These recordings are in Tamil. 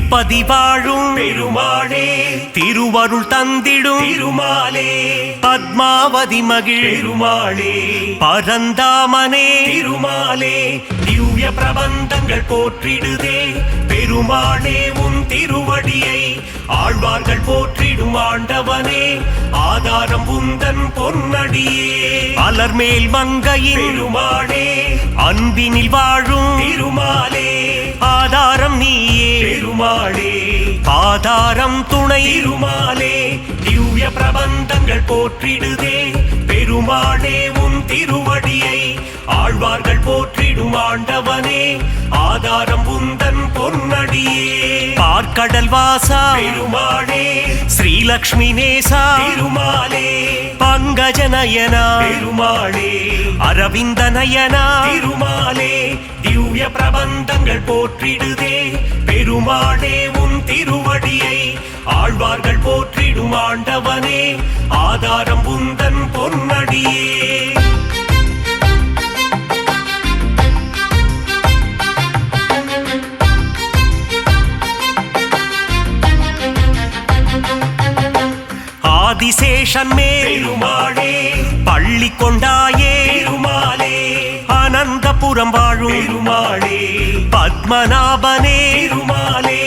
திருப்பதி வாழும் பெருமாளே திருவருள் தந்திடும் திருமாலே பத்மாவதி மகிழ் பெருமாளே பரந்தாமனே திருமாலே திவ்ய பிரபந்தங்கள் போற்றிடுதே பெருமாளே உன் திருவடியை ஆழ்வார்கள் போற்றிடும் ஆண்டவனே ஆதாரம் உந்தன் பொன்னடியே அலர்மேல் மங்கையின் பெருமாளே அன்பினில் வாழும் திருமாலே ஆதாரம் நீயே பெருமாளே ஆதாரம் துணை திருமாலே திவ்ய பிரபந்தங்கள் போற்றிடுதே பெருமாளே உன் திருவடியை ஆழ்வார்கள் போற்றிடும் ஆண்டவனே ஆதாரம் உந்தன் பொன்னடியே பார்க்கடல் வாசா பெருமாளே ஸ்ரீலக்ஷ்மி நேசா திருமாலே பங்கஜ நயனா பெருமாளே அரவிந்த நயனா திருமாலே திவ்ய பிரபந்தங்கள் போற்றிடுதே பெருமாளே உன் திருவடியை ஆழ்வார்கள் போற்றிடும் ஆண்டவனே ஆதாரம் உந்தன் பொன்னடியே ஆதிசேஷன் மேல் பெருமாளே பள்ளி கொண்டாயே திருமாலே அனந்தபுரம் வாழும் பெருமாளே பத்மநாபனே திருமாலே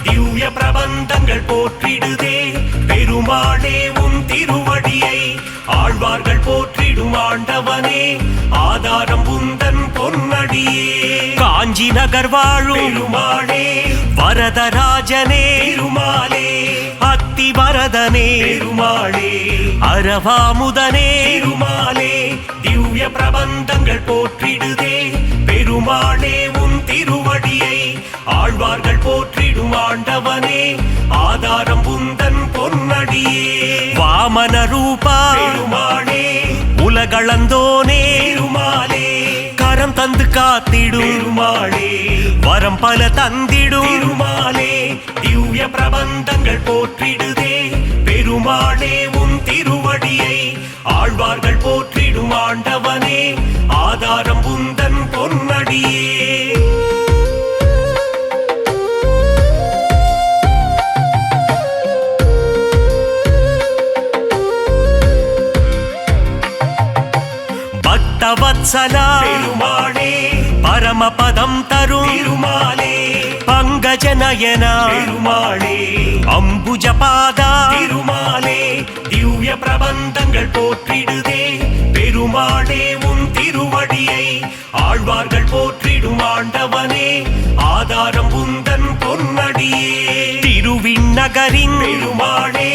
திவ்ய பிரபந்தங்கள் போற்றிடுதே பெருமாளே உன் திருவடியை ஆழ்வார்கள் போற்றிடும் ஆண்டவனே ஆதாரம் உந்தன் பொன்னடியே காஞ்சி நகர் வாழும் பெருமாளே வரதராஜனே திருமாலே அத்தி வரதனே பெருமாளே அரவாமுதனே திருமாலே திவ்ய பிரபந்தங்கள் போற்றிடுதே பெருமாளே உன் திருவடியை ஆழ்வார்கள் போற்றிடும் ஆண்டவனே ஆதாரம் உந்தன் பொன்னடியே வாமன ரூபா பெருமாளே உலகளந்தோனே திருமாலே கரம் தந்து காத்திடும் பெருமாளே வரம் பல தந்திடும் திருமாலே திவ்ய பிரபந்தங்கள் போற்றிடுதே பெருமாளே உன் திருவடியை ஆழ்வார்கள் போற்றிடும் ஆண்டவனே ஆதாரம் உந்தன் பொன்னடியே பக்தவத்சலா பெருமாளே பரமபதம் தரும் திருமாலே பங்கஜ நயனா பெருமாளே அம்புஜபாதா திருமாலே திவ்ய பிரபந்தங்கள் போற்றிடுதே பெருமாளே உன் திருவடியை ஆழ்வார்கள் போற்றிடும் ஆண்டவனே ஆதாரம் உந்தன் பொன்னடியே திருவிண்ணகரின் பெருமாளே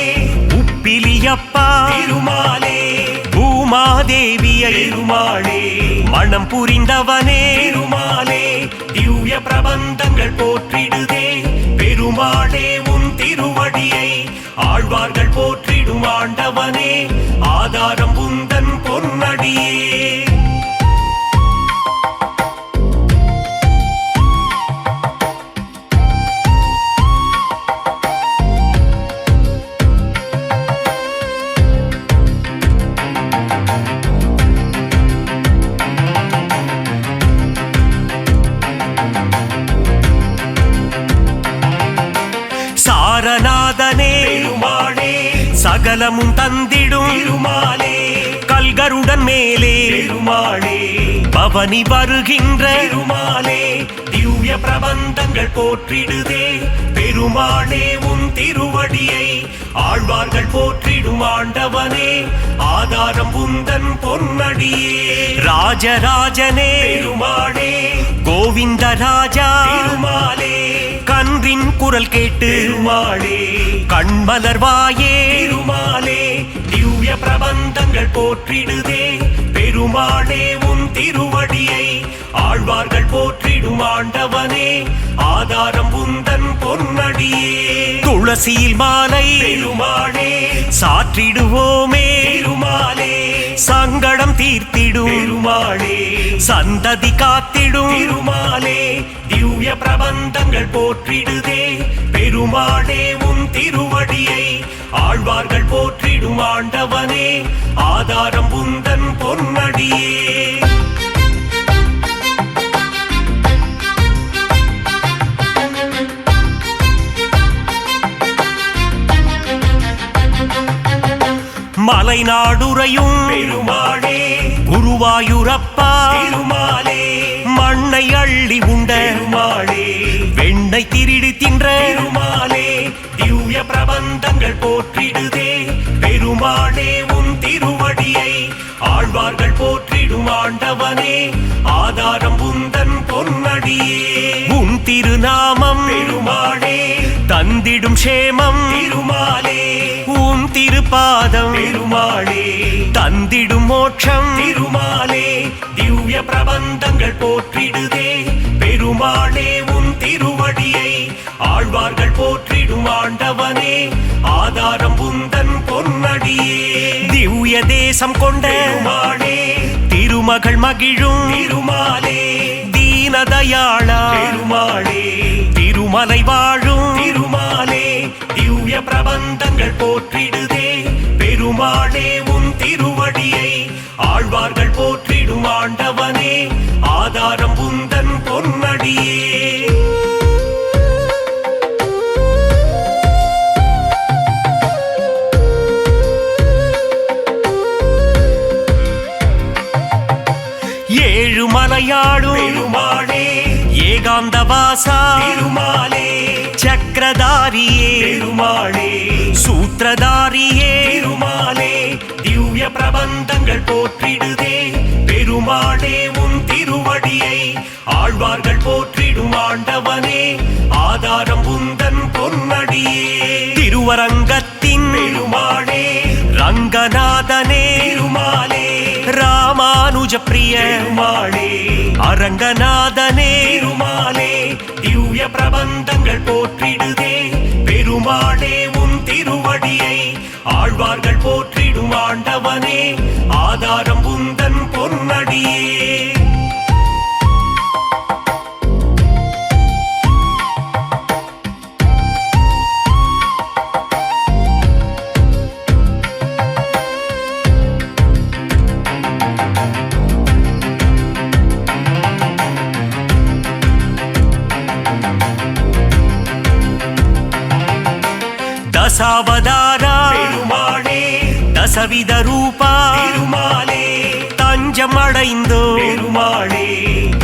உப்பிலியப்பா திருமாலே பூமாதேவியை பெருமாளே மனம் புரிந்தவனே திருமாலே திவ்ய பிரபந்தங்கள் போற்றிடுதே பெருமாளே உன் திருவடியை ஆழ்வார்கள் போற்றிடும் ஆண்டவனே ஆதாரம் உந்தன் பொன்னடியே சாரநாதனே பெருமாளே சகலமும் தந்திடும் திருமாலே கல்கருடன் மேலே பெருமாளே பவனி வருகின்ற பெருமாலே திவ்ய பிரபந்தங்கள் போற்றிடுதே பெருமாளே உன் திருவடியை ஆழ்வார்கள் போற்றிடும் ஆண்டவனே ஆதாரம் உந்தன் பொன்னடியே ராஜராஜனே பெருமாளே கோவிந்த ராஜா திருமாலே கன்றின் குரல் கேட்டு பெருமாளே கண்மலர்வாயே திருமாலே திவ்ய பிரபந்தங்கள் போற்றிடுதே பெருமாளே உன் திருவடியை ஆழ்வார்கள் போற்றிடும் ஆண்டவனே ஆதாரம் உந்தன் பொன்னடியே துளசியில் மாலை பெருமாளே சாற்றிடுவோமே திருமாலே சங்கடம் தீர்த்திடும் பெருமாளே சந்ததி காத்திடும் திருமாலே திவ்ய பிரபந்தங்கள் போற்றிடுதே பெருமாளே உன் திருவடியை ஆழ்வார்கள் போற்றிடும் ஆண்டவனே ஆதாரம் உந்தன் பொன்னடியே மறைநாடுரையும் பெருமாளே குருவாயூரப்பா திருமாலே மண்ணை அள்ளி உண்ட பெருமாளே வெண்ணை திருடி தின்ற பெருமாளே திவ்ய பிரபந்தங்கள் போற்றிடுதே பெருமாளே உன் திருவடியை ஆழ்வார்கள் போற்றிடும் ஆண்டவனே ஆதாரம் உந்தன் பொன்னடியே உன் திருநாமம் பெருமாளே தந்திடும் சேமம் திருமாலே உன் திருப்பாதம் பெருமாளே தந்திடும் மோட்சம் திருமாலே திவ்ய பிரபந்தங்கள் போற்றிடுதே பெருமாளே உன் திருவடியை ஆழ்வார்கள் போற்றிடும் ஆண்டவனே ஆதாரம் உந்தன் பொன்னடியே திவ்ய தேசம் கொண்ட பெருமாளே திருமகள் மகிழும் திருமாலே தீனதயாளா பெருமாளே திருமலை வாழும் திருமாலே திவ்ய பிரபந்தங்கள் போற்றிடுதே பெருமாளே உன் திருவடியை ஆழ்வார்கள் போற்றிடும் ஆண்டவனே ஆதாரம் உந்தன் பொன்னடியே ஏழுமலையாடும் பெருமாளே ஏகாந்தவாசா திருமாலே சக்கரதாரியே பெருமாளே சூத்திரதாரியே திருமாலே திவ்ய பிரபந்தங்கள் போற்றிடுதே பெருமாளே உன் திருவடியை ஆழ்வார்கள் போற்றிடும் ஆண்டவனே ஆதாரம் உந்தன் பொன்னடியே திருவரங்கத்தின் பெருமாளே ரங்கநாதனே திருமாலே ராமானுஜ பிரிய பெருமாளே அரங்கநாதனே திருமாலே திவ்ய பிரபந்தங்கள் போற்றிடுதே பெருமாளே உன் திருவடியை ஆழ்வார்கள் போற்றிடும் ஆண்டவனே ஆதாரம் உந்தன் பொன்னடியே தசாவதாரா பெருமாளே தசவித ரூபா திருமாலே தஞ்சம் அடைந்தோ பெருமாளே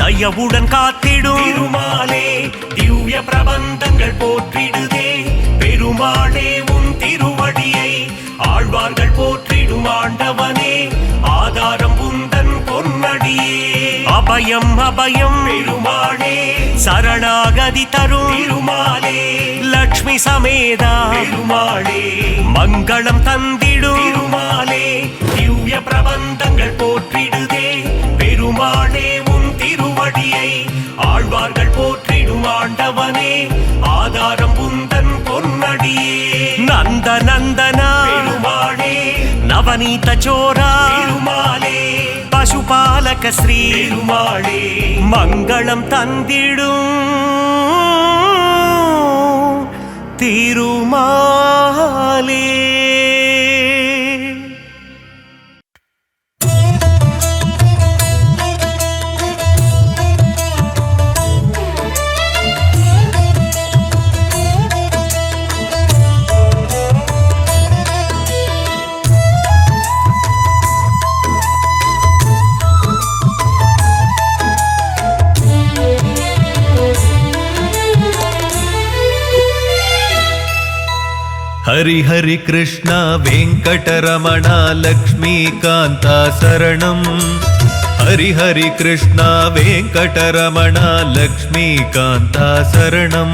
தயவுடன் காத்திடும் திருமாலே திவ்ய பிரபந்தங்கள் போற்றிடுதே பெருமாளே உன் திருவடியை ஆழ்வார்கள் போற்றிடும் ஆண்டவனே ஆதாரம் உந்தன் பொன்னடியே அபயம் அபயம் பெருமாளே சரணாகதி தரும் திருமாலே லக்ஷ்மி சமேதா பெருமாளே மங்களம் தந்திடும் திருமாலே திவ்ய பிரபந்தங்கள் போற்றிடுதே பெருமாளே உன் திருவடியை ஆழ்வார்கள் போற்றிடும் ஆண்டவனே ஆதாரம் உந்தன் பொன்னடியே நந்த நந்தனா பெருமாளே நவநீத சோரா திருமாலே பசுபாலக ஸ்ரீ பெருமாளே மங்களம் தந்திடும் திருமாலே हरि हरि कृष्ण वेंकटरमण लक्ष्मीकांत शरणं हरि हरि कृष्ण वेंकटरमण लक्ष्मीकांत शरणं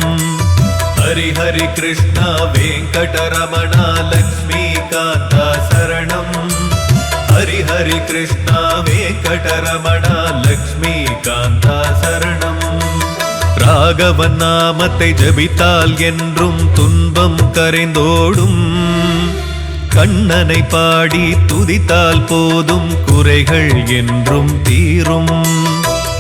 हरि हरि कृष्ण वेंकटरमण लक्ष्मीकांत शरणं हरि हरि कृष्ण वेंकटरमण लक्ष्मीकांत शरणं ராகவன் நாமத்தை ஜபித்தால் என்றும் துன்பம் கரைந்தோடும் கண்ணனை பாடி துதித்தால் போதும் குறைகள் என்றும் தீரும்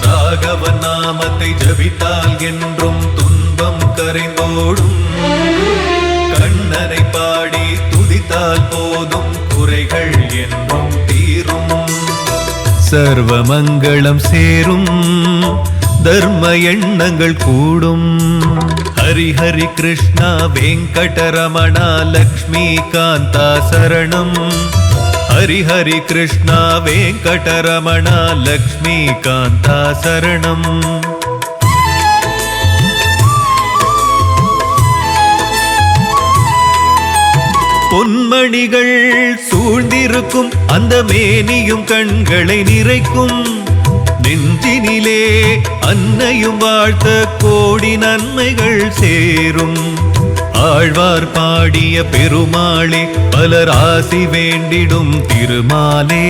ராகவன் நாமத்தை ஜபித்தால் என்றும் துன்பம் கரைந்தோடும் கண்ணனை பாடி துதித்தால் போதும் குறைகள் என்றும் தீரும் சர்வ மங்களம் சேரும் தர்ம எண்ணங்கள் கூடும் ஹரி ஹரி கிருஷ்ணா வெங்கடரமணா லக்ஷ்மிகாந்தா சரணம் ஹரி ஹரி கிருஷ்ணா வெங்கடரமணா லக்ஷ்மிகாந்தா சரணம். பொன்மணிகள் சூழ்ந்திருக்கும் அந்த மேனியும் கண்களை நிறைக்கும். நெஞ்சினிலே அன்னையும் வாழ்த்த கோடி நன்மைகள் சேரும். ஆழ்வார் பாடிய பெருமாளே பலர் ஆசி வேண்டிடும் திருமாலே.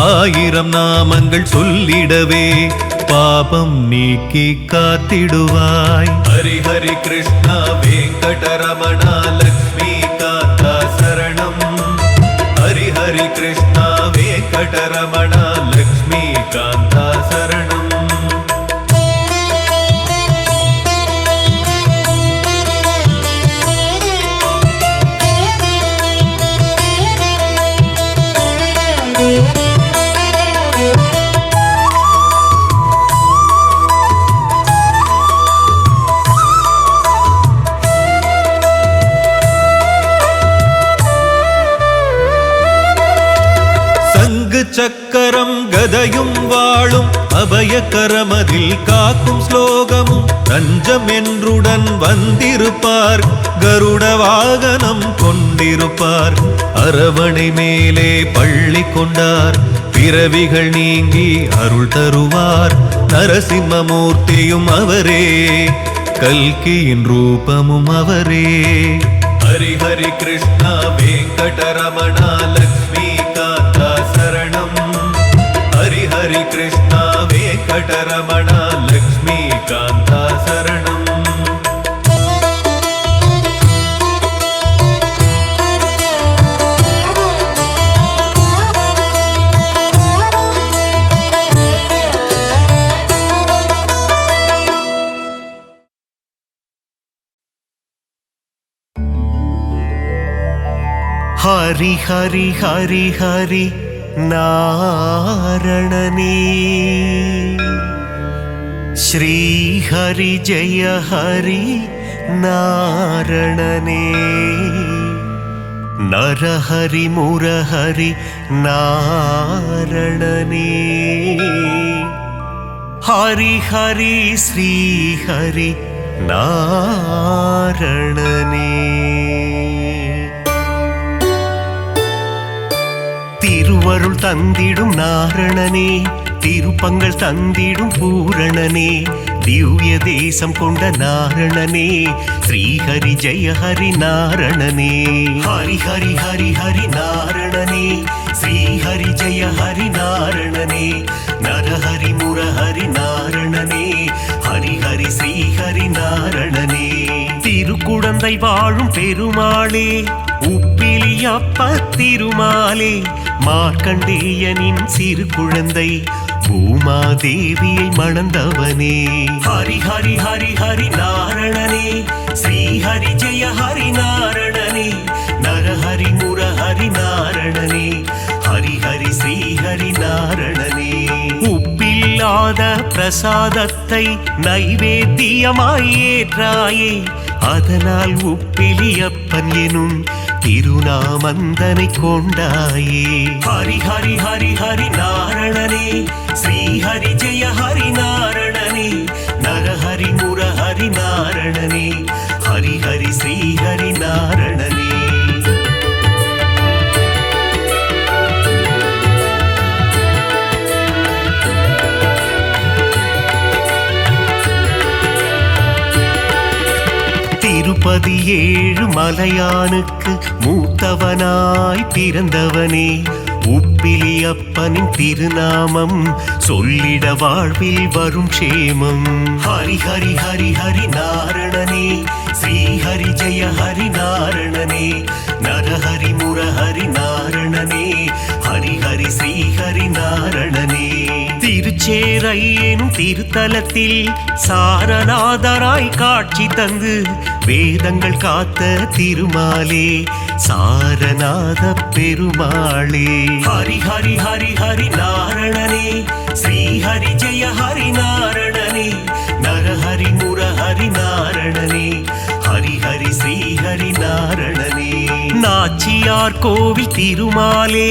1000 நாமங்கள் சொல்லிடவே பாபம் நீக்கி காத்திடுவாய். ஹரி ஹரி கிருஷ்ணா வெங்கடரமணா லக்ஷ்மிகாந்தா சரணம். ஹரி ஹரி கிருஷ்ணா வெங்கடரமணா லக்ஷ்மிகாந்தா சரணம். சக்கரம் கதையும் வாழும் அபயக்கரமதில் காக்கும் ஸ்லோகமும் தஞ்சம் என்றுடன் வந்திருப்பார். கருட வாகனம் கொண்டிருப்பார். அரவணை மேலே பள்ளி கொண்டார். பிறவிகள் நீங்கி அருள் தருவார். நரசிம்மமூர்த்தியும் அவரே, கல்கியின் ரூபமும் அவரே. ஹரி ஹரி கிருஷ்ணா வெங்கடரமணா லக்ஷ்மிகாந்தா சரணம். ஹரி ஹரி கிருஷ்ணா வெங்கடரமணா லக்ஷ்மிகாந்தா சரணம். ஹரி ஹரி ஹரி ஹரி நாரணனே. ஸ்ரீ ஹரி ஜெய ஹரி நாரணனே. நரஹரி முரஹரி நாரணனே. ஹரி ஹரி ஸ்ரீ ஹரி நாரணனே. திருவருள் தந்திடும் நாரணனே. திருப்பங்கள் தந்திடும் பூரணனே. திவ்ய தேசம் கொண்ட நாரணனே. ஸ்ரீஹரி ஜெய ஹரி நாரணனே. ஹரி ஹரி ஹரி ஹரி நாரணனே. ஸ்ரீஹரி ஜெய ஹரி நாரணனே. நரஹரி முரஹரி நாரணனே. ஹரி ஹரி ஸ்ரீஹரி நாரணனே. திருக்குடந்தை வாழும் பெருமாளே. உப்பிலி அப்பத்திருமாலே. மார்க்கண்டேயனின் சிறு குழந்தை பூமாதேவியை மணந்தவனே. ஹரி ஹரி ஹரி ஹரி நாரணனே. ஸ்ரீஹரி ஜெய ஹரி நாரணனே. நரஹரி முரஹரி நாரணனே. ஹரி ஹரி ஸ்ரீஹரி நாரணனே. உப்பில்லாத பிரசாதத்தை நைவேத்தியமாய் ஏற்றாயே. அதனால் உப்பிலியப்பன் எனும் திருநாமந்தனை கொண்டாயே. ஹரி ஹரி ஹரி ஹரி நாரணனே. ஸ்ரீஹரி ஜெய ஹரி நாரணனே. நரஹரி முரஹரி நாரணனே. ஹரி ஹரி ஸ்ரீஹரி நாரணனே. திருப்பதி 7 மலையானுக்கு மூத்தவனாய் பிறந்தவனே. உப்பிலியப்பனின் திருநாமம் சொல்லிட வாழ்வில் வரும் க்ஷேமம். ஹரி ஹரி ஹரி ஹரி நாரணனே. ஸ்ரீஹரி ஜெய ஹரி நாரணனே. நரஹரி முரஹரி நாரணனே. ஹரி ஹரி ஸ்ரீஹரி நாரணனே. திருச்சேரை எனும் திருத்தலத்தில் சாரநாதராய் காட்சி தந்து வேதங்கள் காத்த திருமாலே. சாரநாத பெருமாளே. ஹரி ஹரி ஹரி ஹரி நாரணனே. ஸ்ரீஹரி ஜெய ஹரி நாரணனே. நரஹரி முரஹரி நாரணனே. ஹரி ஹரி ஸ்ரீஹரி நாரணனே. நாச்சியார் கோவில் திருமாலே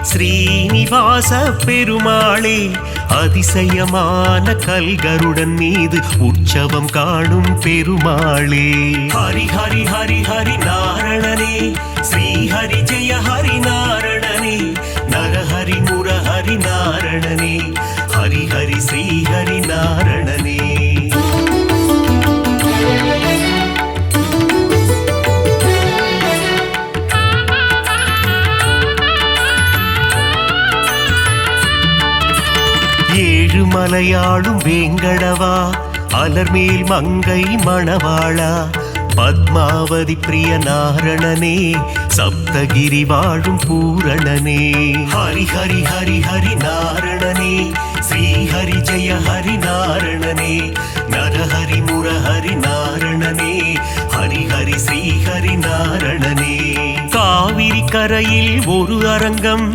ஸ்ரீனிவாச பெருமாளே அதிசயமான கல்கருடன் மீது உற்சவம் காணும் பெருமாளே ஹரி ஹரி ஹரி ஹரி நாரணனே ஸ்ரீ ஹரி ஜெய ஹரி நாரணனே நரஹரி முரஹரி நாரணனே ஹரி ஹரி ஸ்ரீ ஹரி நாரணனே ஏழுமலையாளும் வேங்கடவா அலர்மேல் மங்கை மணவாளா பத்மாவதி பிரிய நாரணனே சப்தகிரி வாழும் பூரணனே ஹரி ஹரி ஹரி ஹரி நாரணனே ஸ்ரீ ஹரி ஜெய ஹரி நாரணனே நரஹரி முரஹரி நாரணனே ஹரி ஹரி ஸ்ரீ ஹரி நாரணனே காவிரி கரையில் ஒரு அரங்கம்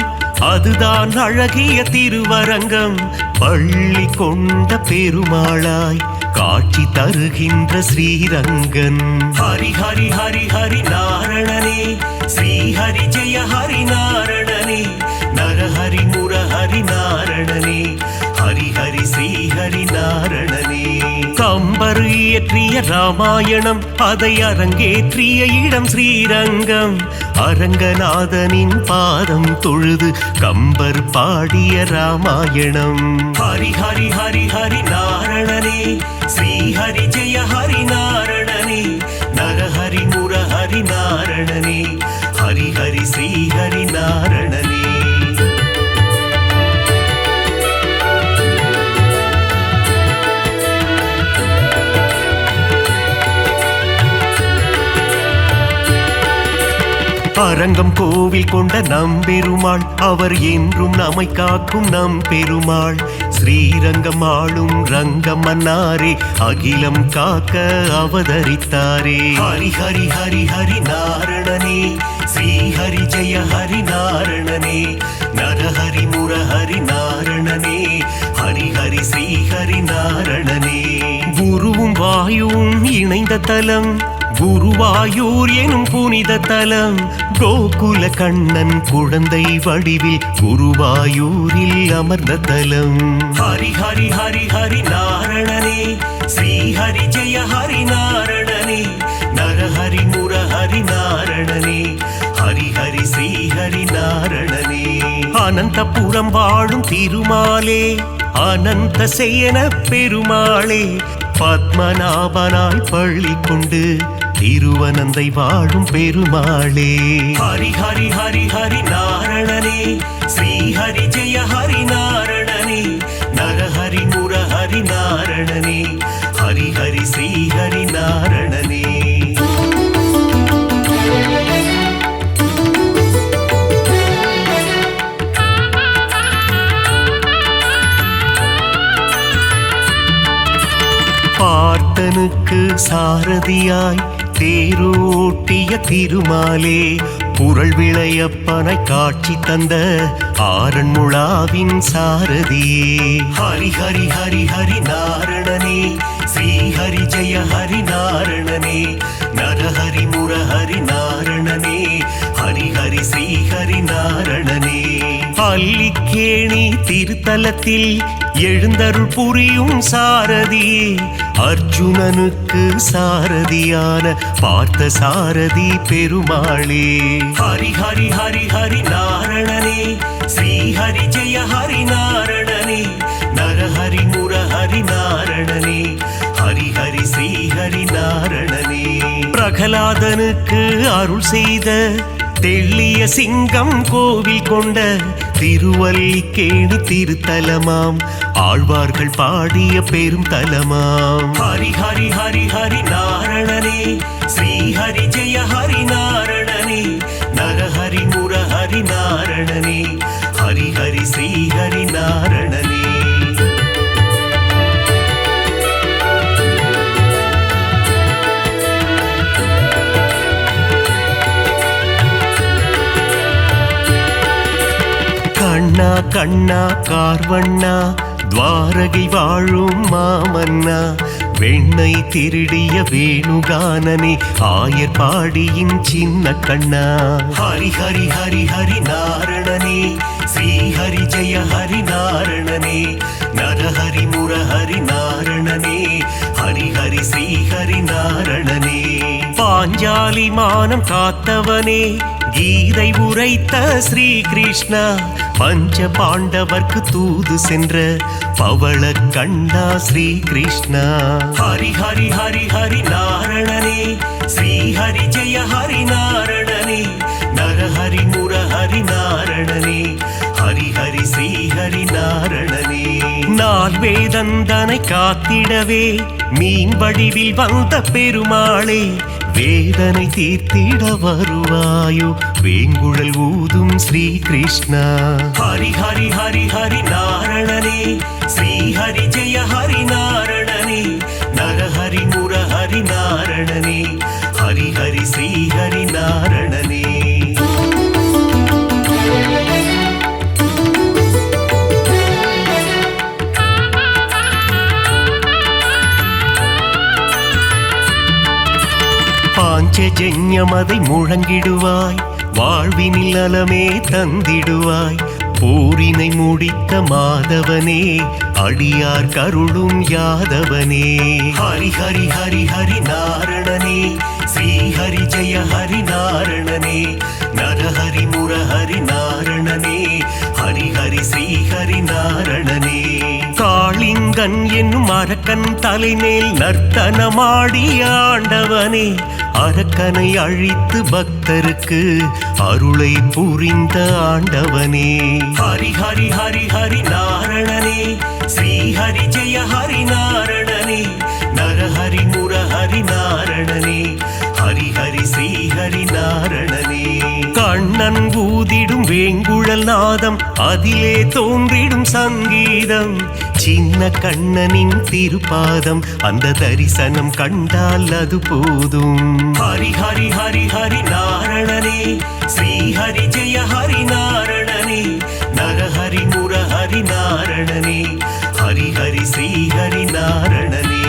அதுதான் அழகிய திருவரங்கம் பள்ளி கொண்ட பெருமாளாய் காட்சி தருகின்ற ஸ்ரீரங்கன் ஹரி ஹரி ஹரி ஹரி நாரணனே ஸ்ரீ ஹரி ஜெய ஹரி நாரணனே நரஹரி முரஹரி நாரணனே ஹரி ஹரி ஸ்ரீ ஹரி நாரணனே கம்பர் இயற்றிய ராமாயணம் அதை அரங்கேற்றிய இடம் ஸ்ரீரங்கம் அரங்கநாதனின் பாதம் தொழுது கம்பர் பாடிய ராமாயணம் ஹரி ஹரி ஹரி ஹரி நாரணனே ஸ்ரீ ஹரி ஜெய ஹரி நாரணனே நரஹரி முரஹரி நாரணனே ஹரி ஹரி ஸ்ரீ ஹரி நாரணனே அரங்கம் கோவில் கொண்ட நம் பெருமாள் அவர் என்றும் நம்மை காக்கும் நம் பெருமாள் ஸ்ரீரங்கம் ஆளும் ரங்கம் மன்னாரே அகிலம் காக்க அவதரித்தாரே ஹரி ஹரி ஹரி ஹரி நாரணனே ஸ்ரீ ஹரி ஜெய ஹரி நாரணனே நரஹரி முரஹரி நாரணனே ஹரி ஹரி ஸ்ரீ ஹரி நாரணனே குருவும் வாயுவும் இணைந்த தலம் குருவாயூர் எனும் புனித தலம் கோகுல கண்ணன் குழந்தை வடிவில் குருவாயூரில் அமர்ந்த தலம் ஹரி ஹரி ஹரி ஹரி நாரணனே ஸ்ரீ ஹரி ஜெய ஹரி நாரணனே நரஹரி முரஹரி நாரணனே ஹரி ஹரி ஸ்ரீ ஹரி நாரணனே அனந்தபுரம் வாழும் திருமாலே அனந்த சேன பெருமாளே பத்மநாபனாய் பள்ளி கொண்டு திருவனந்தை வாழும் பெருமாளே ஹரி ஹரி ஹரி ஹரி நாரணனே ஸ்ரீ ஹரி ஜெய ஹரி நாரணனே நரஹரி முரஹரி நாரணனே ஹரி ஹரி ஸ்ரீ ஹரி நாரணனே பார்த்தனுக்கு சாரதியாய் தேரோட்டிய திருமாலே புரள் விளையப்பனை காட்சி தந்த ஆரண்முழாவின் சாரதியே ஹரி ஹரி ஹரி ஹரி நாரணனே ஸ்ரீ ஹரி ஜெய ஹரி நாரணனே நரஹரி முரஹரி நாரணனே ஹரி ஹரி ஸ்ரீ ஹரி நாரணனே பள்ளிக்கேணி திருத்தலத்தில் எழுந்தருள் புரியும் சாரதியே அர்ஜுனனுக்கு சாரதியான பார்த்த சாரதி பெருமாளே ஹரி ஹரி ஹரி ஹரி நாரணனே ஸ்ரீ ஹரி ஜெய ஹரி நாரணனே நரஹரி முரஹரி நாரணனே ஹரி ஹரி ஸ்ரீ ஹரி நாரணனே பிரகலாதனுக்கு அருள் செய்த தெள்ளிய சிங்கம் கோவில் கொண்ட திருவல்லிக்கேணி திருத்தலமாம் ஆழ்வார்கள் பாடிய பெரும் தலமாம் ஹரி ஹரி ஹரி ஹரி நாரணனே ஸ்ரீ ஹரி ஜெய ஹரி நாரணனே நரஹரி முரஹரி நாரணனே ஹரி ஹரி ஸ்ரீ ஹரி நாரணனே கண்ணா கண்ணா கார்வண்ணா துவாரகை வாழும் மாமன்னா வெண்ணை திருடிய வேணுகானனே ஆயர்பாடியின் சின்ன கண்ணா. ஹரி ஹரி ஹரி ஹரி நாரணனே ஸ்ரீ ஹரி ஜெய ஹரி நாரணனே நரஹரி முரஹரி நாரணனே ஹரி ஹரி ஸ்ரீ ஹரி நாரணனே. பாஞ்சாலி மானம் காத்தவனே கீதை உரைத்த ஸ்ரீ கிருஷ்ணா. பஞ்ச பாண்டவர்க்கு தூது சென்ற பவள கண்ணா ஸ்ரீ கிருஷ்ணா. ஹரி ஹரி ஹரி ஹரி நாரணனே ஸ்ரீ ஹரி ஜெய ஹரி நாரணனே நரஹரி முரஹரி நாரணனே ஹரி ஹரி ஸ்ரீ ஹரி நாரணனே. நால் வேதந்தனை காத்திடவே மீன் வடிவில் வந்த பெருமாளே வேதனை தீர்த்திட வருவாயோ வேங்குழல் ஊதும் ஸ்ரீ கிருஷ்ணா. ஹரி ஹரி ஹரி ஹரி நாரணனே ஸ்ரீ ஹரி ஜெய ஹரி நாரணனே நரஹரி முரஹரி நாரணனே ஹரி ஹரி ஸ்ரீ ஹரி நாரணனே. பாஞ்சஜன்யமதை முழங்கிடுவாய் வாழ்வினில் நலமே தந்திடுவாய். போரினை முடித்த மாதவனே அடியார் கருளும் யாதவனே. ஹரி ஹரி ஹரி ஹரி நாரணனே ஸ்ரீ ஹரி ஜெய ஹரி நாரணனே நரஹரி முரஹரி நாரணனே ஹரி ஹரி ஸ்ரீ ஹரி நாரணனே. காளிங்கன் என்னும் அரக்கன் தலைமேல் நர்த்தனமாடிய ஆண்டவனே அரக்கனை அழித்து பக்தருக்கு அருளை புரிந்த ஆண்டவனே. ஹரி ஹரி ஹரி ஹரி நாரணனே ஸ்ரீ ஹரி ஜெய ஹரி நாரணனே நரஹரி முரஹரி நாரணனே ஹரி ஹரி ஸ்ரீ ஹரி நாரணனே. கண்ணன் ஊதிடும் வேங்குழல் நாதம் அதிலே தோன்றிடும் சங்கீதம். சின்ன கண்ணனின் திருப்பாதம் அந்த தரிசனம் கண்டால் அது போதும். ஹரி ஹரி ஹரி ஹரி நாரணனே ஸ்ரீ ஹரி ஜெய ஹரி நாரணனே நரஹரி முரஹரி நாரணனே ஹரி ஹரி ஸ்ரீ ஹரி நாரணனே.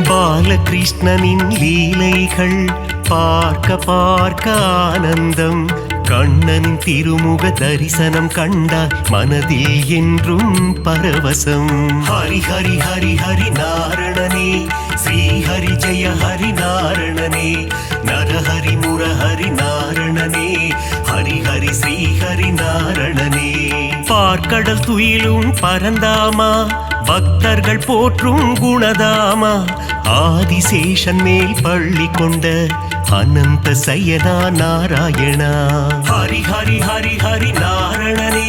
பாலகிருஷ்ணனின் லீலைகள் பார்க்க பார்க்க ஆனந்தம். கண்ணனின் திருமுக தரிசனம் கண்டால் மனதில் என்றும் பரவசம். ஹரி ஹரி ஹரி ஹரி நாரணனே ஸ்ரீ ஹரி ஜெய ஹரி நாரணனே நரஹரி முரஹரி நாரணனே ஹரி ஹரி ஸ்ரீ ஹரி நாரணனே. பார்க்கடல் துயிலும் பரந்தாமா பக்தர்கள் போற்றும் குணதாமா. ஆதிசேஷன் மேல் பள்ளி கொண்ட அனந்த சயனா நாராயணா. ஹரி ஹரி ஹரி ஹரி நாரணனே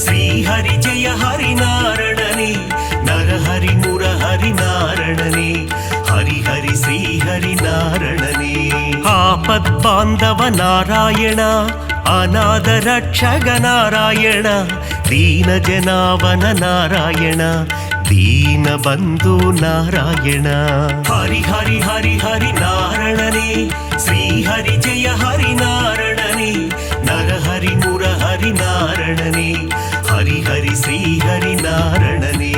ஸ்ரீ ஹரி ஜெய ஹரி நாரணனே நரஹரி முரஹரி நாரணனே ஹரி ஹரி ஸ்ரீ ஹரி நாரணனே. ஆபத் பாந்தவ நாராயணா அநாத ரட்சக நாராயணா. தீன ஜனாவன நாராயணா தீன பந்து நாராயணா. ஹரி ஹரி ஹரி ஹரி நாரணனே ஸ்ரீ ஹரி ஜெய ஹரி நாரணனே நரஹரி முரஹரி நாரணனே ஹரி ஹரி ஸ்ரீ ஹரி நாரணனே.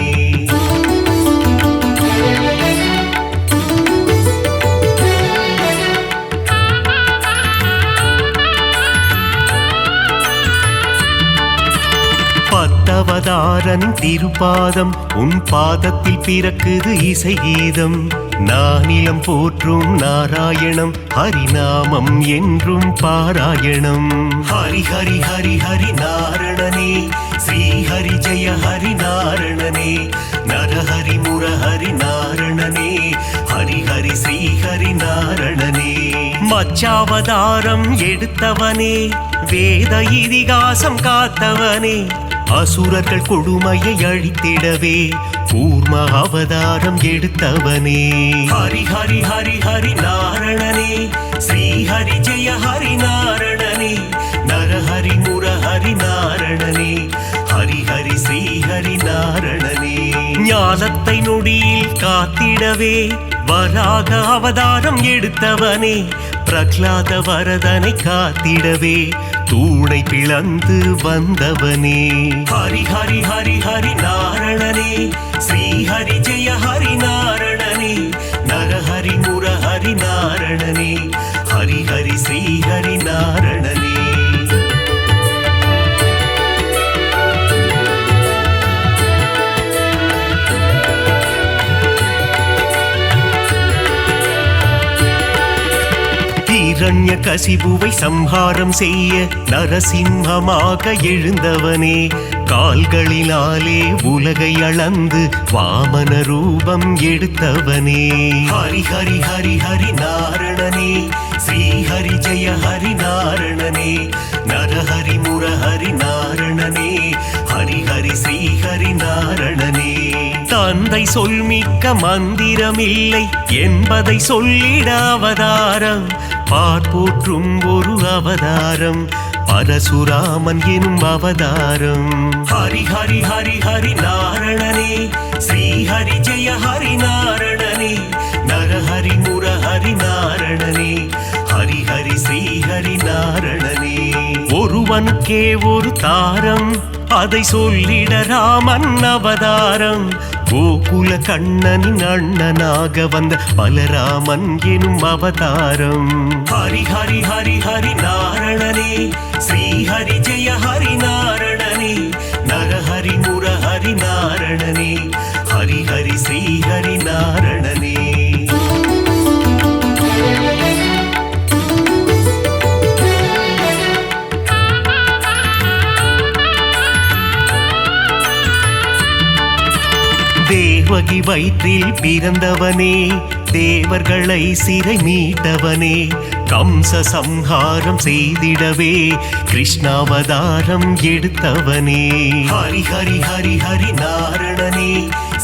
பத்தவதாரன் திருப்பாதம் உன் பாதத்தில் பிறக்குது இசை கீதம். நானிலம் போற்றும் நாராயணம் ஹரிநாமம் என்றும் பாராயணம். ஹரி ஹரி ஹரி ஹரி நாரணனே ஸ்ரீ ஹரி ஜெய ஹரி நாரணனே நரஹரி முரஹரி நாரணனே ஹரி ஹரி ஸ்ரீ ஹரி நாரணனே. மச்சாவதாரம் எடுத்தவனே வேத இதிகாசம் காத்தவனே அசுரர்கள் கொடுமையை அழித்திடவே கூர்ம அவதாரம் எடுத்தவனே. ஹரி ஹரி ஹரி ஹரி நாரணனே ஸ்ரீ ஹரி ஜெய ஹரி நாரணனே நரஹரி முரஹரி நாரணனே ஹரி ஹரி ஸ்ரீ ஹரி நாரணனே. ஞானத்தை நொடியில் காத்திடவே வராக அவதாரம் எடுத்தவனே பிரகலாத வரதனை காத்திடவே தூணை பிளந்து வந்தவனே. ஹரி ஹரி ஹரி ஹரி நாரணனே ஸ்ரீ ஹரி ஜெய ஹரி நாரணனே நரஹரி முரஹரி நாரணனே ஹரி ஹரி ஸ்ரீ ஹரி நாரணனே. இரண்ய கசிபுவை சம்ஹாரம் செய்ய நரசிம்மமாக எழுந்தவனே கால்களினாலே உலகை அளந்து வாமன ரூபம் எடுத்தவனே. ஹரி ஹரி ஹரி ஹரி நாரணனே ஸ்ரீ ஹரி ஜெய ஹரி நாரணனே நரஹரி முரஹரி நாரணனே ஹரி ஹரி ஸ்ரீ ஹரி நாரணனே. தந்தை சொல்மிக்க மந்திரமில்லை என்பதை சொல்லிட அவதாரம் பார்ப்போற்றும் ஒரு அவதாரம் பரசுராமன் எனும் அவதாரம். ஹரி ஹரி ஹரி ஹரி நாரணனே ஸ்ரீ ஹரி ஜெய ஹரி நாரணனே நரஹரி முரஹரி நாரணனே ஹரி ஹரி ஸ்ரீ ஹரி நாரணனே. ஒருவனுக்கே ஒரு தாரம் அதை சொல்லிட ராமன் அவதாரம் கோகுல கண்ணனின் அண்ணனாக வந்த பலராமன் எனும் அவதாரம். ஹரி ஹரி ஹரி ஹரி நாரணனே ஸ்ரீ ஹரி ஜெய ஹரி நாரணனே நரஹரி முரஹரி நாரணனே ஹரி ஹரி ஸ்ரீ ஹரி நாரணனே. தேவகி வயிற்றில் பிறந்தவனே தேவர்களை சிறை மீட்டவனே கம்ச சம்ஹாரம் செய்திடவே கிருஷ்ணாவதாரம் எடுத்தவனே. ஹரி ஹரி ஹரி ஹரி நாரணனே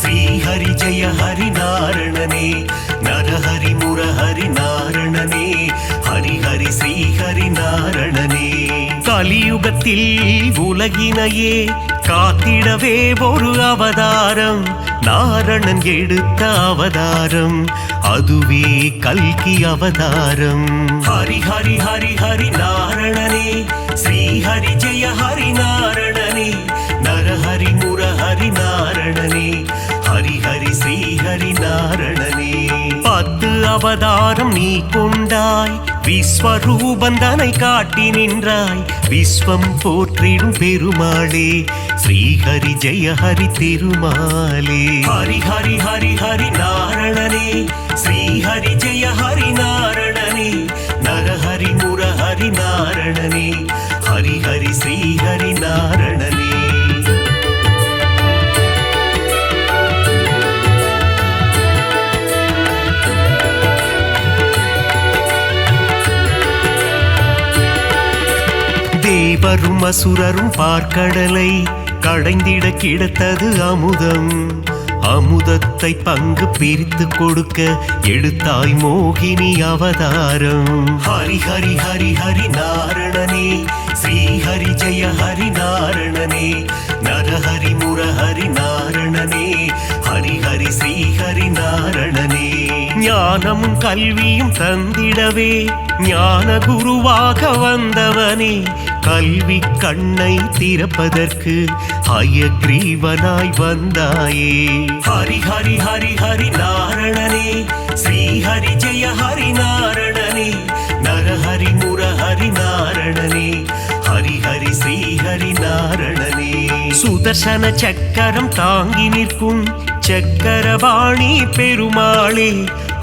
ஸ்ரீ ஹரி ஜெய ஹரி நாரணனே நரஹரி முரஹரி நாரணனே ஹரி ஹரி ஸ்ரீ ஹரி நாரணனே. கலியுகத்தில் உலகினையே காத்திடவே ஒரு அவதாரம் நாரணன் எடுத்த அவதாரம் அதுவே கல்கி அவதாரம். ஹரி ஹரி ஹரி ஹரி நாரணனே ஸ்ரீ ஹரி ஜெய ஹரி நாரணனே நரஹரி முரஹரி நாரணனே ஹரி ஹரி ஸ்ரீ ஹரி நாரணனே. 10 அவதாரம் நீ கொண்டாய் விஸ்வரூபந்தனை காட்டி நின்றாய் விஸ்வம் போற்றிடும் பெருமாளே ஸ்ரீஹரி ஜெய ஹரி திருமாலே. ஹரி ஹரி ஹரி ஹரி நாரணனே ஸ்ரீ ஹரி ஜெய ஹரி நாரணனே நரஹரி முரஹரி நாரணனே ஹரி ஹரி ஸ்ரீ ஹரி நாரணனே. தேவரும் அசுரரும் பார்க்கடலை கடைந்திட கிடைத்தது அமுதம் அமுதத்தை பங்கு பிரித்து கொடுக்க எடுத்தாய் மோகினி அவதாரம். ஹரி ஹரி ஹரி ஹரி நாரணனே ஸ்ரீ ஹரி ஜெய ஹரி நாரணனே நரஹரி முரஹரி நாரணனே ஹரி ஹரி ஸ்ரீ ஹரி நாரணனே. ஞானமும் கல்வியும் தந்திடவே ஞான குருவாக வந்தவனே கல்வி கண்ணை திறப்பதற்கு ஹயக்ரீவனாய் வந்தாயே. ஹரி ஹரி ஹரி ஹரி நாரணனே ஸ்ரீ ஹரி ஜெய ஹரி நாரணனே நரஹரி முரஹரி நாரணனே ஹரி ஹரி ஸ்ரீ ஹரி நாரணனே. சுதர்சன சக்கரம் தாங்கி நிற்கும் சக்கரபாணி பெருமாளே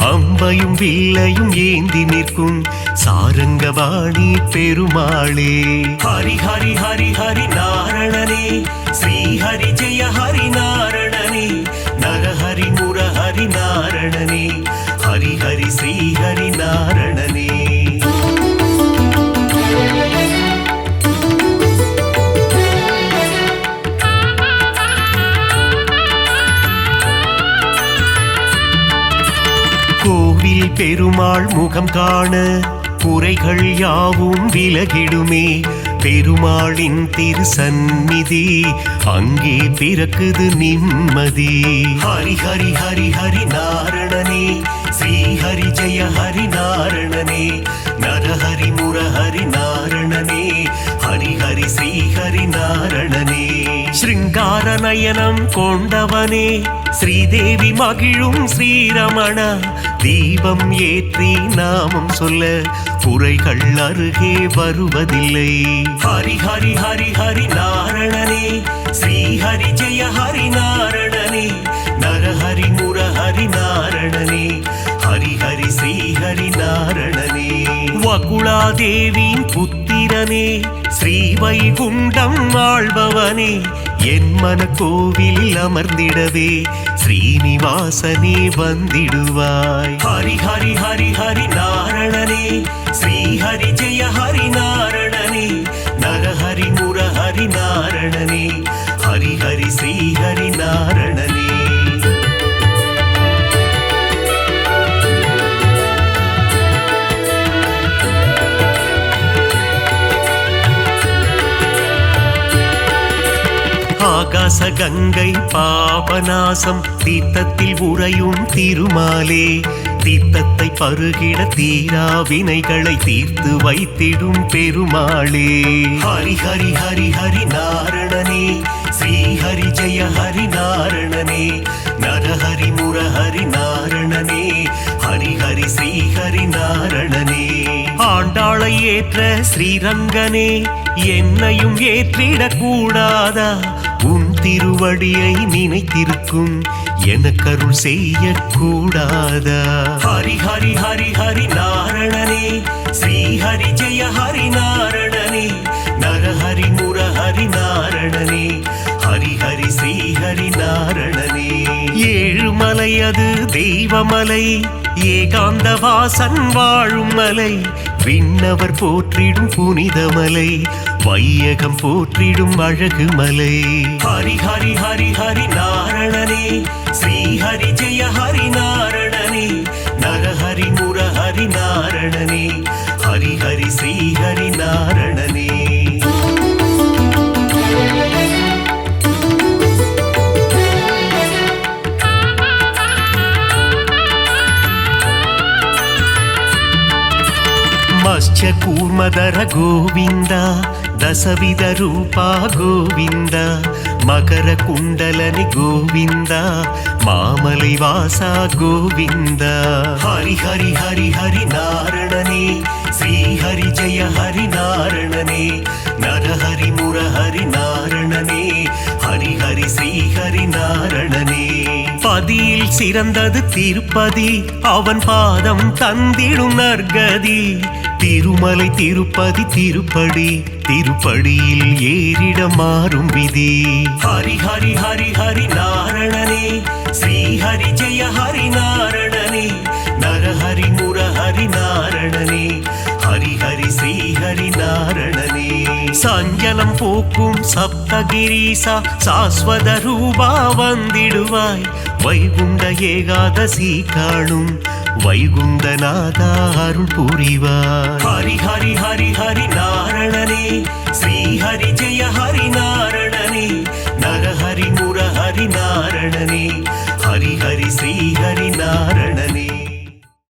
அம்பையும் வில்லையும் ஏந்தி நிற்கும் சாரங்கபாணி பெருமாளே. ஹரி ஹரி ஹரி ஹரி நாரணனே ஸ்ரீ ஹரி ஜெய ஹரி நாரணனே நரஹரி முரஹரி நாரணனே ஹரி ஹரி ஸ்ரீ ஹரி நாரணனே. கோவில் பெருமாள் முகம் காண குறைகள் யாவும் விலகிடுமே பெருமாளின் திருசந்நிதி அங்கே பிறக்குது நிம்மதி. ஹரி ஹரி ஹரி ஹரி நாரணனே ஸ்ரீஹரி ஜெய ஹரி நாரணனே நரஹரி முரஹரி நாரணனே ஹரி ஹரி ஸ்ரீஹரி நாரணனே ஸ்ருங்கார நயனம் கொண்டவனே ஸ்ரீதேவி மகிழும் ஸ்ரீரமண தீபம் ஏற்றி நாமம் சொல்ல குறைகள் அருகே வருவதில்லை. ஹரி ஹரி ஹரி ஹரி நாரணனே ஸ்ரீஹரி ஜெய ஹரி நாரணனே நரஹரி முரஹரி நாரணனே ஹரி ஹரி ஸ்ரீஹரி நாரணனே வகுளாதேவியின் புத்திரனே ஸ்ரீவைகுண்டம் ஆள்பவனே என் மன கோவில் அமர்ந்திடவே ஸ்ரீனிவாசனே வந்திடுவாய். ஹரி ஹரி ஹரி ஹரி நாரணனே ஸ்ரீஹரி ஜெய ஹரி நாரணனே நரஹரி முரஹரி நாரணனே ஹரி ஹரி ஸ்ரீஹரி நாரணனே ஆகாச கங்கை பாபநாசம் தீர்த்தத்தில் உறையும் திருமாலே தீர்த்தத்தை பருகிட தீரா வினைகளை தீர்த்து வைத்திடும் பெருமாளே. ஹரி ஹரி ஹரி ஹரி நாரணனே ஸ்ரீஹரி ஜெய ஹரி நாரணனே நரஹரி முரஹரி நாரணனே ஹரி ஹரி ஸ்ரீஹரி நாரணனே ஆண்டாளை ஏற்ற ஸ்ரீரங்கனே என்னையும் ஏற்றிடக் கூடாதா? உன் திருவடியை நினைத்திருக்கும் எனக்கருள் செய்யக்கூடாதா? ஹரி ஹரி ஹரி ஹரி நாரணனே ஸ்ரீஹரி ஜெய ஹரி நாரணனே நரஹரி முரஹரி நாரணனே ஹரி ஹரி ஸ்ரீஹரி நாரணனே ஏழுமலை அது தெய்வமலை ஏகாந்த வாசன் வாழும் மலை விண்ணவர் போற்றிடும் புனிதமலை வையகம் போற்றிடும் அழகு மலை. ஹரி ஹரி ஹரி ஹரி நாரணனே ஸ்ரீஹரி ஜெய ஹரி நாரணனே நரஹரி முரஹரி நாரணனே ஹரி ஹரி ஸ்ரீஹரி நாரணனே ಮತ್ಸ್ಯ ಕೂರ್ಮದರ ಗೋವಿಂದ ದಸವಿಧ ರೂಪ ಗೋವಿಂದ ಮಕರ ಕುಂಡಲನಿ ಗೋವಿಂದ ಮಾಮಲೈ ವಾಸ ಗೋವಿಂದ. ஹரி ஹரி ஹரி ஹரி நாரணனே ஸ்ரீஹரி ஜெய ஹரி நாரணனே நரஹரி முரஹரி நாரணனே ஹரி ஹரி ஸ்ரீஹரி நாரணனே பதியில் சிறந்தது திருப்பதி அவன் பாதம் தந்திடும் நற்கதி. திருமலை திருப்பதி திருப்படி திருப்படியில் ஏறிட மாறும் விதி. ஹரி ஹரி ஹரி ஹரி நாரணனே ஸ்ரீஹரி ஜெய ஹரி நாரணனே நரஹரி முரஹரி நாரணனே ஹரி ஹரி ஸ்ரீஹரி நாரணனே சஞ்சலம் போக்கும் சப்தகிரீசா சாஸ்வத ரூபா வந்திடுவாய். வைகுண்ட ஏகாதசி காணும் வைகுண்டநாதா அருள் புரிவாய். ஹரி ஹரி ஹரி ஹரி நாரணனே ஸ்ரீஹரி ஜெய ஹரி நாரணனே நரஹரி முரஹரி நாரணனே ஹரி ஹரி ஸ்ரீஹரி